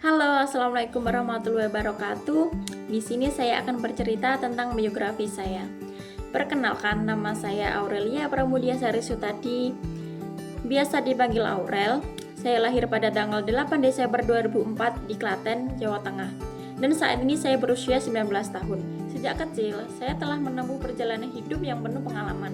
Halo, assalamualaikum warahmatullahi wabarakatuh. Di sini saya akan bercerita tentang biografi saya. Perkenalkan, nama saya Aurelia Pramudiasari Sutadi, biasa dipanggil Aurel. Saya lahir pada tanggal 8 Desember 2004 di Klaten, Jawa Tengah. Dan saat ini saya berusia 19 tahun. Sejak kecil, saya telah menempuh perjalanan hidup yang penuh pengalaman,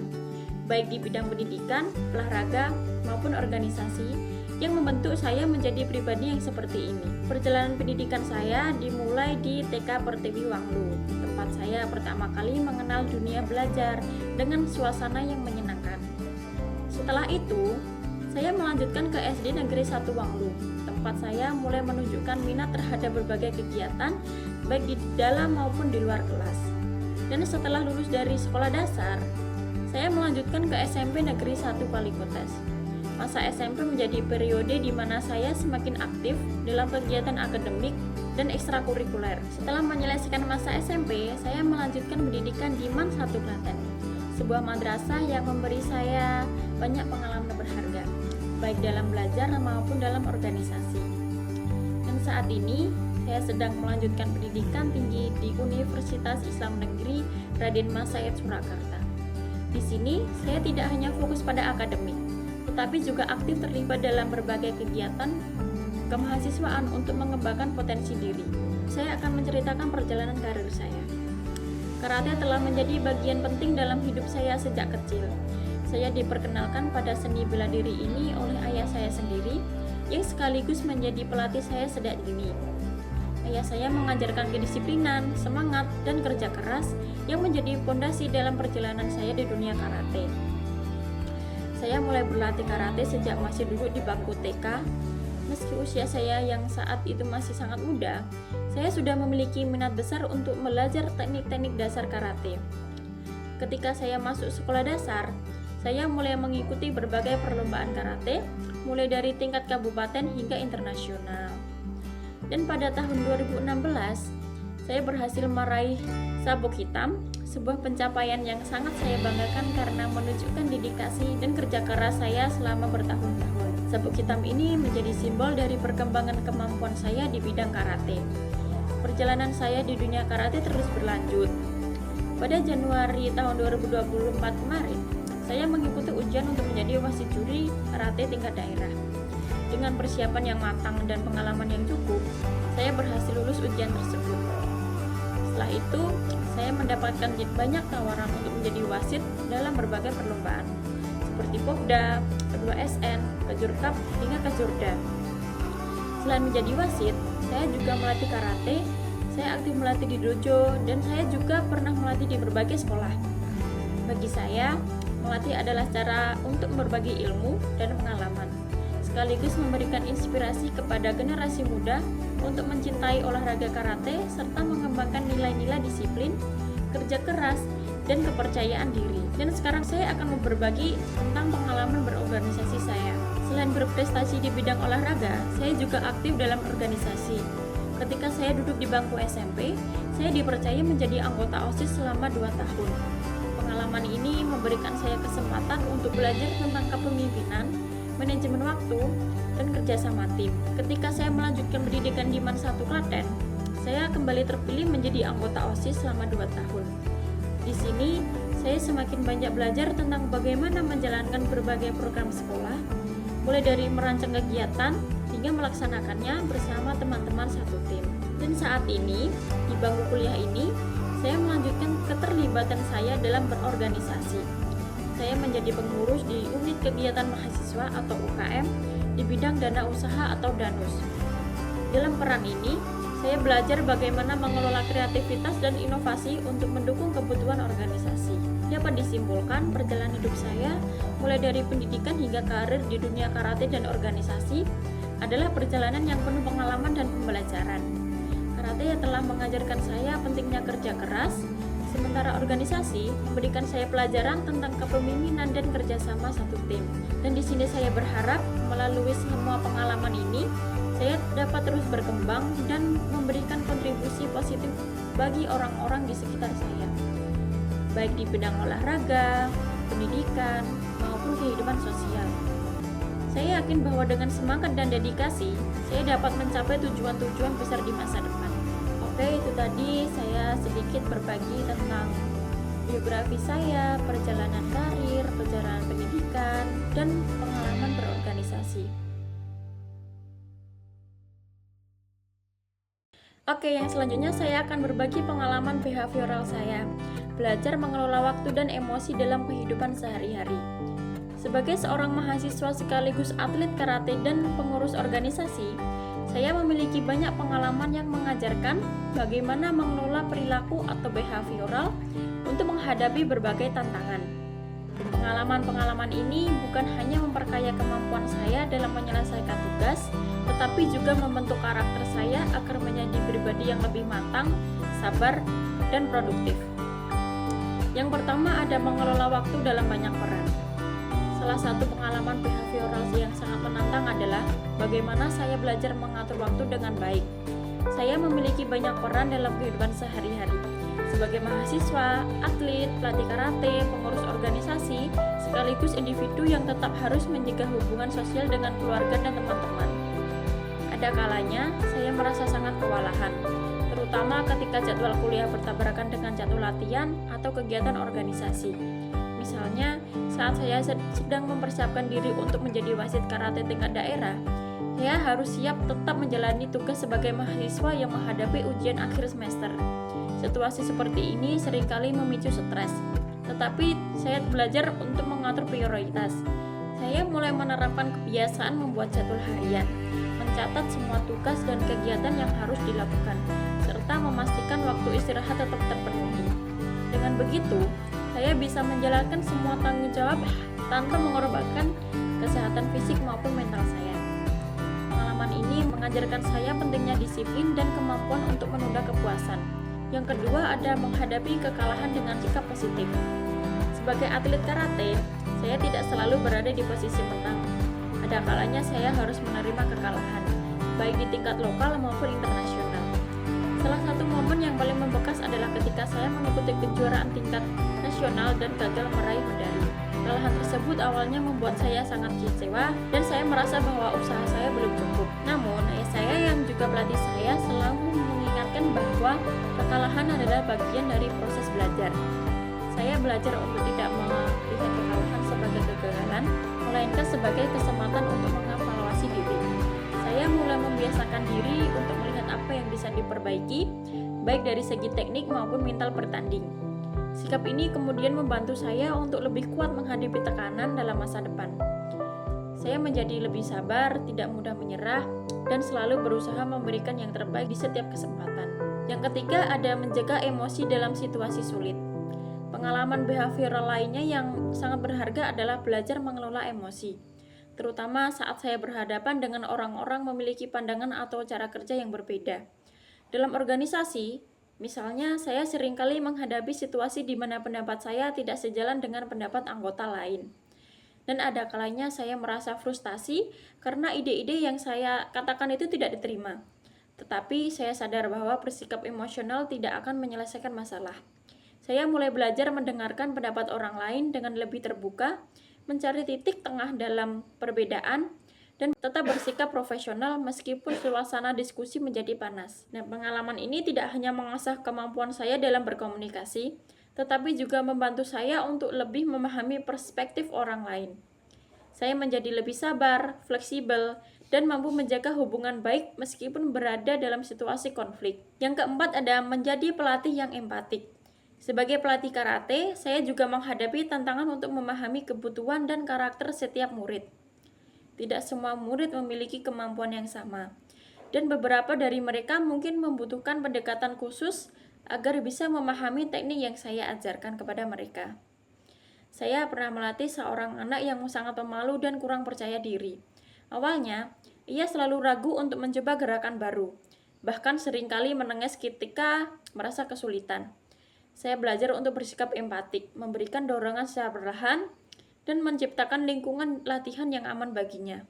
baik di bidang pendidikan, olahraga, maupun organisasi, yang membentuk saya menjadi pribadi yang seperti ini. Perjalanan pendidikan saya dimulai di TK Pertiwi Wanglu, tempat saya pertama kali mengenal dunia belajar dengan suasana yang menyenangkan. Setelah itu, saya melanjutkan ke SD Negeri 1 Wanglu, tempat saya mulai menunjukkan minat terhadap berbagai kegiatan, baik di dalam maupun di luar kelas. Dan setelah lulus dari sekolah dasar, saya melanjutkan ke SMP Negeri 1 Palikotes. Masa SMP menjadi periode di mana saya semakin aktif dalam kegiatan akademik dan ekstrakurikuler. Setelah menyelesaikan masa SMP, saya melanjutkan pendidikan di MAN 1 Klaten, sebuah madrasah yang memberi saya banyak pengalaman berharga, baik dalam belajar maupun dalam organisasi. Dan saat ini, saya sedang melanjutkan pendidikan tinggi di Universitas Islam Negeri Raden Mas Said Surakarta. Di sini, saya tidak hanya fokus pada akademik, tetapi juga aktif terlibat dalam berbagai kegiatan kemahasiswaan untuk mengembangkan potensi diri. Saya akan menceritakan perjalanan karir saya. Karate telah menjadi bagian penting dalam hidup saya sejak kecil. Saya diperkenalkan pada seni bela diri ini oleh ayah saya sendiri, yang sekaligus menjadi pelatih saya sejak dini. Ayah saya mengajarkan kedisiplinan, semangat, dan kerja keras yang menjadi fondasi dalam perjalanan saya di dunia karate. Saya mulai berlatih karate sejak masih duduk di bangku TK. Meski usia saya yang saat itu masih sangat muda, saya sudah memiliki minat besar untuk belajar teknik-teknik dasar karate. Ketika saya masuk sekolah dasar, saya mulai mengikuti berbagai perlombaan karate, mulai dari tingkat kabupaten hingga internasional. Dan pada tahun 2016, saya berhasil meraih sabuk hitam, sebuah pencapaian yang sangat saya banggakan karena menunjukkan dedikasi dan kerja keras saya selama bertahun-tahun. Sabuk hitam ini menjadi simbol dari perkembangan kemampuan saya di bidang karate. Perjalanan saya di dunia karate terus berlanjut. Pada Januari tahun 2024 kemarin, saya mengikuti ujian untuk menjadi wasit juri karate tingkat daerah. Dengan persiapan yang matang dan pengalaman yang cukup, saya berhasil lulus ujian tersebut. Setelah itu, saya mendapatkan banyak tawaran untuk menjadi wasit dalam berbagai perlombaan, seperti Popda, K2SN, Kejurkap, hingga Kejurda. Selain menjadi wasit, saya juga melatih karate, saya aktif melatih di dojo, dan saya juga pernah melatih di berbagai sekolah. Bagi saya, melatih adalah cara untuk berbagi ilmu dan pengalaman, sekaligus memberikan inspirasi kepada generasi muda untuk mencintai olahraga karate serta mengembangkan nilai-nilai disiplin, kerja keras, dan kepercayaan diri. Dan sekarang saya akan berbagi tentang pengalaman berorganisasi saya. Selain berprestasi di bidang olahraga, saya juga aktif dalam organisasi. Ketika saya duduk di bangku SMP, saya dipercaya menjadi anggota OSIS selama 2 tahun. Pengalaman ini memberikan saya kesempatan untuk belajar tentang kepemimpinan, manajemen waktu, dan kerjasama tim. Ketika saya melanjutkan pendidikan di MAN 1 Klaten, saya kembali terpilih menjadi anggota OSIS selama 2 tahun. Di sini, saya semakin banyak belajar tentang bagaimana menjalankan berbagai program sekolah, mulai dari merancang kegiatan hingga melaksanakannya bersama teman-teman satu tim. Dan saat ini, di bangku kuliah ini, saya melanjutkan keterlibatan saya dalam berorganisasi. Saya menjadi pengurus di unit kegiatan mahasiswa atau UKM di bidang dana usaha atau DANUS. Dalam peran ini, saya belajar bagaimana mengelola kreativitas dan inovasi untuk mendukung kebutuhan organisasi. Dapat disimpulkan, perjalanan hidup saya, mulai dari pendidikan hingga karir di dunia karate dan organisasi, adalah perjalanan yang penuh pengalaman dan pembelajaran. Karate telah mengajarkan saya pentingnya kerja keras, sementara organisasi memberikan saya pelajaran tentang kepemimpinan dan kerjasama satu tim. Dan di sini saya berharap melalui semua pengalaman ini, saya dapat terus berkembang dan memberikan kontribusi positif bagi orang-orang di sekitar saya, baik di bidang olahraga, pendidikan, maupun kehidupan sosial. Saya yakin bahwa dengan semangat dan dedikasi, saya dapat mencapai tujuan-tujuan besar di masa depan. Oke, itu tadi saya sedikit berbagi tentang biografi saya, perjalanan karir, perjalanan pendidikan, dan pengalaman berorganisasi. Oke, yang selanjutnya saya akan berbagi pengalaman behavioral saya, belajar mengelola waktu dan emosi dalam kehidupan sehari-hari. Sebagai seorang mahasiswa sekaligus atlet karate dan pengurus organisasi, saya memiliki banyak pengalaman yang mengajarkan bagaimana mengelola perilaku atau behavioral untuk menghadapi berbagai tantangan. Pengalaman-pengalaman ini bukan hanya memperkaya kemampuan saya dalam menyelesaikan tugas, tetapi juga membentuk karakter saya agar menjadi pribadi yang lebih matang, sabar, dan produktif. Yang pertama ada mengelola waktu dalam banyak peran. Salah satu pengalaman behavioral yang sangat menantang adalah bagaimana saya belajar mengatur waktu dengan baik. Saya memiliki banyak peran dalam kehidupan sehari-hari. Sebagai mahasiswa, atlet, pelatih karate, pengurus organisasi, sekaligus individu yang tetap harus menjaga hubungan sosial dengan keluarga dan teman-teman. Ada kalanya saya merasa sangat kewalahan, terutama ketika jadwal kuliah bertabrakan dengan jadwal latihan atau kegiatan organisasi. Misalnya, saat saya sedang mempersiapkan diri untuk menjadi wasit karate tingkat daerah, saya harus siap tetap menjalani tugas sebagai mahasiswa yang menghadapi ujian akhir semester. Situasi seperti ini seringkali memicu stres, tetapi saya belajar untuk mengatur prioritas. Saya mulai menerapkan kebiasaan membuat jadwal harian, mencatat semua tugas dan kegiatan yang harus dilakukan, serta memastikan waktu istirahat tetap terpenuhi. Dengan begitu, saya bisa menjalankan semua tanggung jawab tanpa mengorbankan kesehatan fisik maupun mental saya. Pengalaman ini mengajarkan saya pentingnya disiplin dan kemampuan untuk menunda kepuasan. Yang kedua ada menghadapi kekalahan dengan sikap positif. Sebagai atlet karate, saya tidak selalu berada di posisi menang. Ada kalanya saya harus menerima kekalahan, baik di tingkat lokal maupun internasional. Salah satu momen yang paling membekas adalah ketika saya mengikuti kejuaraan tingkat nasional dan gagal meraih medali. Kekalahan tersebut awalnya membuat saya sangat kecewa dan saya merasa bahwa usaha saya belum cukup. Namun, ayah saya yang juga pelatih saya selalu mengingatkan bahwa kekalahan adalah bagian dari proses belajar. Saya belajar untuk tidak melihat kekalahan sebagai kegagalan, melainkan sebagai kesempatan untuk mengevaluasi diri. Saya mulai membiasakan diri untuk melihat apa yang bisa diperbaiki, baik dari segi teknik maupun mental bertanding. Sikap ini kemudian membantu saya untuk lebih kuat menghadapi tekanan dalam masa depan. Saya menjadi lebih sabar, tidak mudah menyerah, dan selalu berusaha memberikan yang terbaik di setiap kesempatan. Yang ketiga ada menjaga emosi dalam situasi sulit. Pengalaman behavioral lainnya yang sangat berharga adalah belajar mengelola emosi, terutama saat saya berhadapan dengan orang-orang memiliki pandangan atau cara kerja yang berbeda. Dalam organisasi, misalnya saya seringkali menghadapi situasi di mana pendapat saya tidak sejalan dengan pendapat anggota lain. Dan ada kalanya saya merasa frustasi karena ide-ide yang saya katakan itu tidak diterima. Tetapi saya sadar bahwa bersikap emosional tidak akan menyelesaikan masalah. Saya mulai belajar mendengarkan pendapat orang lain dengan lebih terbuka, mencari titik tengah dalam perbedaan, dan tetap bersikap profesional meskipun suasana diskusi menjadi panas. Nah, pengalaman ini tidak hanya mengasah kemampuan saya dalam berkomunikasi, tetapi juga membantu saya untuk lebih memahami perspektif orang lain. Saya menjadi lebih sabar, fleksibel, dan mampu menjaga hubungan baik meskipun berada dalam situasi konflik. Yang keempat ada menjadi pelatih yang empatik. Sebagai pelatih karate, saya juga menghadapi tantangan untuk memahami kebutuhan dan karakter setiap murid. Tidak semua murid memiliki kemampuan yang sama, dan beberapa dari mereka mungkin membutuhkan pendekatan khusus agar bisa memahami teknik yang saya ajarkan kepada mereka. Saya pernah melatih seorang anak yang sangat pemalu dan kurang percaya diri. Awalnya, ia selalu ragu untuk mencoba gerakan baru, bahkan seringkali menengis ketika merasa kesulitan. Saya belajar untuk bersikap empatik, memberikan dorongan secara perlahan, dan menciptakan lingkungan latihan yang aman baginya.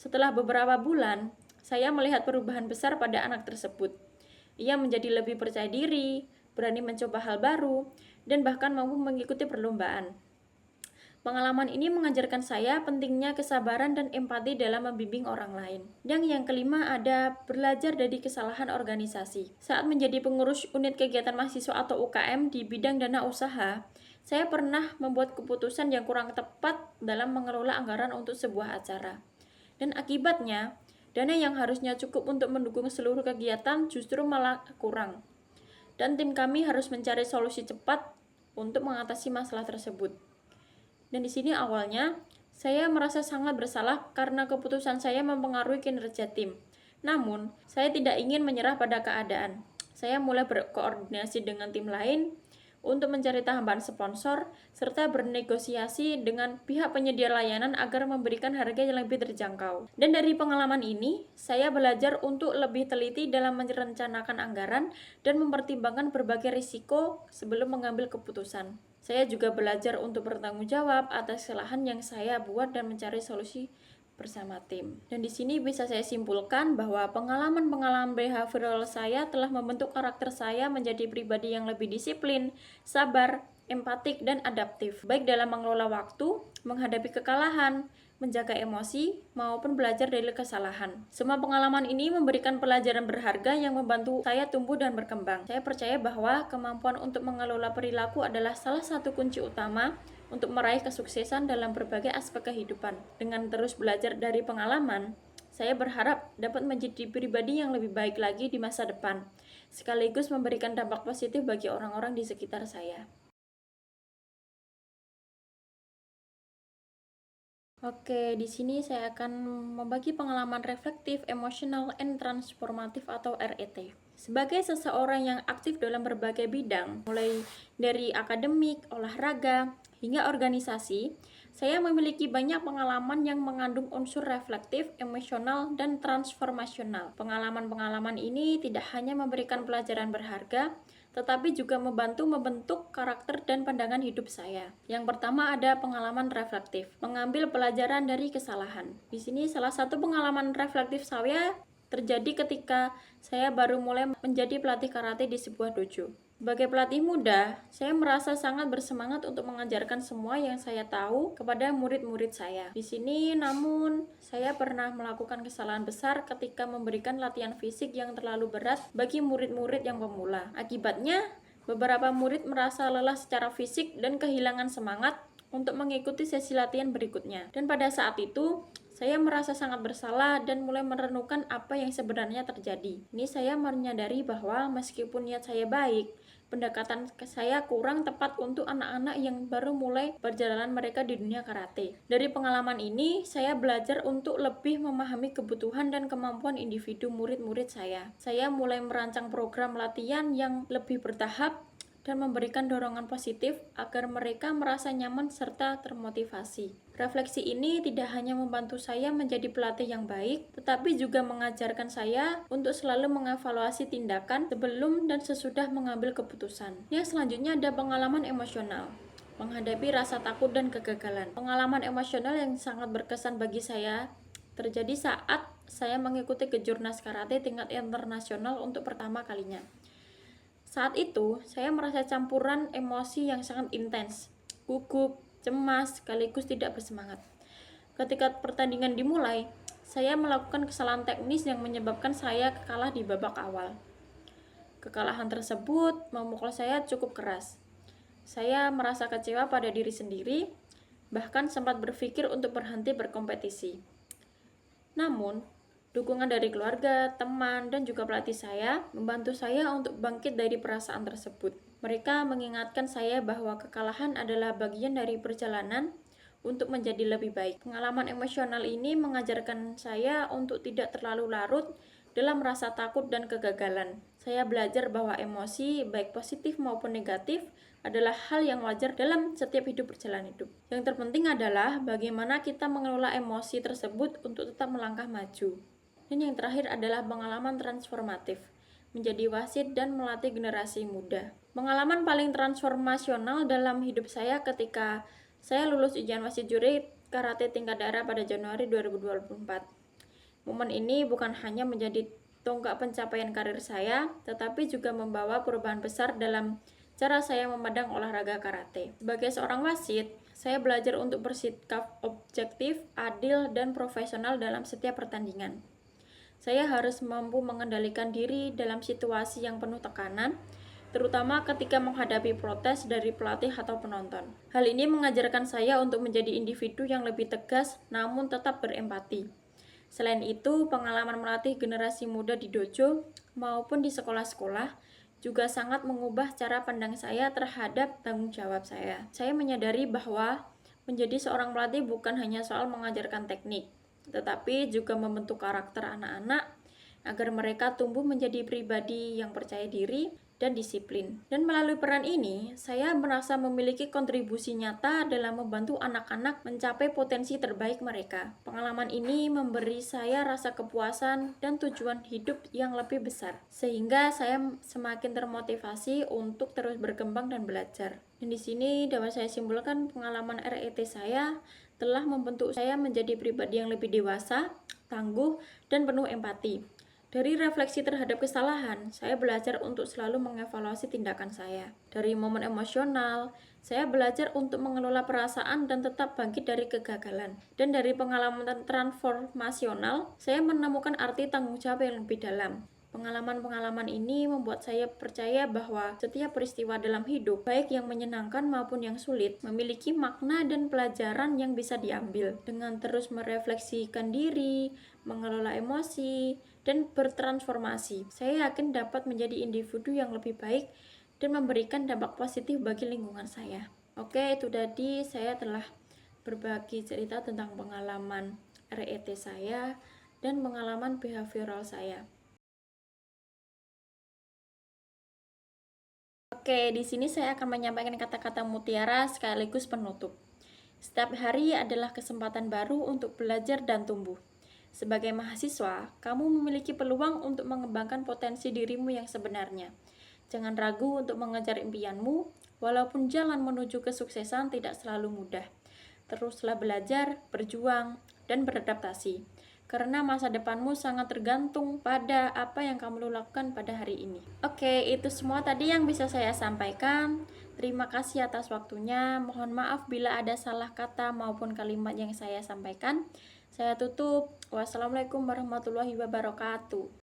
Setelah beberapa bulan, saya melihat perubahan besar pada anak tersebut. Ia menjadi lebih percaya diri, berani mencoba hal baru, dan bahkan mampu mengikuti perlombaan. Pengalaman ini mengajarkan saya pentingnya kesabaran dan empati dalam membimbing orang lain. Dan yang kelima ada belajar dari kesalahan organisasi. Saat menjadi pengurus unit kegiatan mahasiswa atau UKM di bidang dana usaha, saya pernah membuat keputusan yang kurang tepat dalam mengelola anggaran untuk sebuah acara. Dan akibatnya, dana yang harusnya cukup untuk mendukung seluruh kegiatan justru malah kurang. Dan tim kami harus mencari solusi cepat untuk mengatasi masalah tersebut. Dan di sini awalnya saya merasa sangat bersalah karena keputusan saya mempengaruhi kinerja tim. Namun, saya tidak ingin menyerah pada keadaan. Saya mulai berkoordinasi dengan tim lain untuk mencari tambahan sponsor serta bernegosiasi dengan pihak penyedia layanan agar memberikan harga yang lebih terjangkau. Dan dari pengalaman ini, saya belajar untuk lebih teliti dalam merencanakan anggaran dan mempertimbangkan berbagai risiko sebelum mengambil keputusan. Saya juga belajar untuk bertanggung jawab atas kesalahan yang saya buat dan mencari solusi bersama tim. Dan di sini bisa saya simpulkan bahwa pengalaman-pengalaman behavioral saya telah membentuk karakter saya menjadi pribadi yang lebih disiplin, sabar, empatik, dan adaptif, baik dalam mengelola waktu, menghadapi kekalahan, menjaga emosi, maupun belajar dari kesalahan. Semua pengalaman ini memberikan pelajaran berharga yang membantu saya tumbuh dan berkembang. Saya percaya bahwa kemampuan untuk mengelola perilaku adalah salah satu kunci utama untuk meraih kesuksesan dalam berbagai aspek kehidupan. Dengan terus belajar dari pengalaman, saya berharap dapat menjadi pribadi yang lebih baik lagi di masa depan, sekaligus memberikan dampak positif bagi orang-orang di sekitar saya. Oke, di sini saya akan membagi pengalaman reflektif, emosional, and transformatif atau RET. Sebagai seseorang yang aktif dalam berbagai bidang, mulai dari akademik, olahraga, hingga organisasi, saya memiliki banyak pengalaman yang mengandung unsur reflektif, emosional, dan transformasional. Pengalaman-pengalaman ini tidak hanya memberikan pelajaran berharga, tetapi juga membantu membentuk karakter dan pandangan hidup saya. Yang pertama ada pengalaman reflektif, mengambil pelajaran dari kesalahan. Di sini salah satu pengalaman reflektif saya terjadi ketika saya baru mulai menjadi pelatih karate di sebuah dojo. Sebagai pelatih muda, saya merasa sangat bersemangat untuk mengajarkan semua yang saya tahu kepada murid-murid saya. Di sini, namun, saya pernah melakukan kesalahan besar ketika memberikan latihan fisik yang terlalu berat bagi murid-murid yang pemula. Akibatnya, beberapa murid merasa lelah secara fisik dan kehilangan semangat untuk mengikuti sesi latihan berikutnya. Dan pada saat itu, saya merasa sangat bersalah dan mulai merenungkan apa yang sebenarnya terjadi. Ini saya menyadari bahwa meskipun niat saya baik, pendekatan saya kurang tepat untuk anak-anak yang baru mulai perjalanan mereka di dunia karate. Dari pengalaman ini, saya belajar untuk lebih memahami kebutuhan dan kemampuan individu murid-murid saya. Saya mulai merancang program latihan yang lebih bertahap dan memberikan dorongan positif agar mereka merasa nyaman serta termotivasi. Refleksi ini tidak hanya membantu saya menjadi pelatih yang baik, tetapi juga mengajarkan saya untuk selalu mengevaluasi tindakan sebelum dan sesudah mengambil keputusan. Yang selanjutnya ada pengalaman emosional, menghadapi rasa takut dan kegagalan. Pengalaman emosional yang sangat berkesan bagi saya terjadi saat saya mengikuti kejurnas karate tingkat internasional untuk pertama kalinya. Saat itu, saya merasa campuran emosi yang sangat intens, gugup, cemas, sekaligus tidak bersemangat. Ketika pertandingan dimulai, saya melakukan kesalahan teknis yang menyebabkan saya kalah di babak awal. Kekalahan tersebut memukul saya cukup keras. Saya merasa kecewa pada diri sendiri, bahkan sempat berpikir untuk berhenti berkompetisi. Namun, dukungan dari keluarga, teman, dan juga pelatih saya membantu saya untuk bangkit dari perasaan tersebut. Mereka mengingatkan saya bahwa kekalahan adalah bagian dari perjalanan untuk menjadi lebih baik. Pengalaman emosional ini mengajarkan saya untuk tidak terlalu larut dalam rasa takut dan kegagalan. Saya belajar bahwa emosi, baik positif maupun negatif, adalah hal yang wajar dalam setiap perjalanan hidup. Yang terpenting adalah bagaimana kita mengelola emosi tersebut untuk tetap melangkah maju. Dan yang terakhir adalah pengalaman transformatif, menjadi wasit dan melatih generasi muda. Pengalaman paling transformasional dalam hidup saya ketika saya lulus ujian wasit juri karate tingkat daerah pada Januari 2024. Momen ini bukan hanya menjadi tonggak pencapaian karir saya, tetapi juga membawa perubahan besar dalam cara saya memandang olahraga karate. Sebagai seorang wasit, saya belajar untuk bersikap objektif, adil, dan profesional dalam setiap pertandingan. Saya harus mampu mengendalikan diri dalam situasi yang penuh tekanan, terutama ketika menghadapi protes dari pelatih atau penonton. Hal ini mengajarkan saya untuk menjadi individu yang lebih tegas namun tetap berempati. Selain itu, pengalaman melatih generasi muda di dojo maupun di sekolah-sekolah juga sangat mengubah cara pandang saya terhadap tanggung jawab saya. Saya menyadari bahwa menjadi seorang pelatih bukan hanya soal mengajarkan teknik, tetapi juga membentuk karakter anak-anak agar mereka tumbuh menjadi pribadi yang percaya diri dan disiplin. Dan melalui peran ini, saya merasa memiliki kontribusi nyata dalam membantu anak-anak mencapai potensi terbaik mereka. Pengalaman ini memberi saya rasa kepuasan dan tujuan hidup yang lebih besar, sehingga saya semakin termotivasi untuk terus berkembang dan belajar. Dan di sini dapat saya simpulkan pengalaman RET saya telah membentuk saya menjadi pribadi yang lebih dewasa, tangguh, dan penuh empati. Dari refleksi terhadap kesalahan, saya belajar untuk selalu mengevaluasi tindakan saya. Dari momen emosional, saya belajar untuk mengelola perasaan dan tetap bangkit dari kegagalan. Dan dari pengalaman transformasional, saya menemukan arti tanggung jawab yang lebih dalam. Pengalaman-pengalaman ini membuat saya percaya bahwa setiap peristiwa dalam hidup, baik yang menyenangkan maupun yang sulit, memiliki makna dan pelajaran yang bisa diambil. Dengan terus merefleksikan diri, mengelola emosi, dan bertransformasi, saya yakin dapat menjadi individu yang lebih baik dan memberikan dampak positif bagi lingkungan saya. Oke, itu tadi saya telah berbagi cerita tentang pengalaman RET saya dan pengalaman behavioral saya. Oke, di sini saya akan menyampaikan kata-kata mutiara sekaligus penutup. Setiap hari adalah kesempatan baru untuk belajar dan tumbuh. Sebagai mahasiswa, kamu memiliki peluang untuk mengembangkan potensi dirimu yang sebenarnya. Jangan ragu untuk mengejar impianmu, walaupun jalan menuju kesuksesan tidak selalu mudah. Teruslah belajar, berjuang, dan beradaptasi. Karena masa depanmu sangat tergantung pada apa yang kamu lakukan pada hari ini. Oke, itu semua tadi yang bisa saya sampaikan. Terima kasih atas waktunya. Mohon maaf bila ada salah kata maupun kalimat yang saya sampaikan. Saya tutup. Wassalamualaikum warahmatullahi wabarakatuh.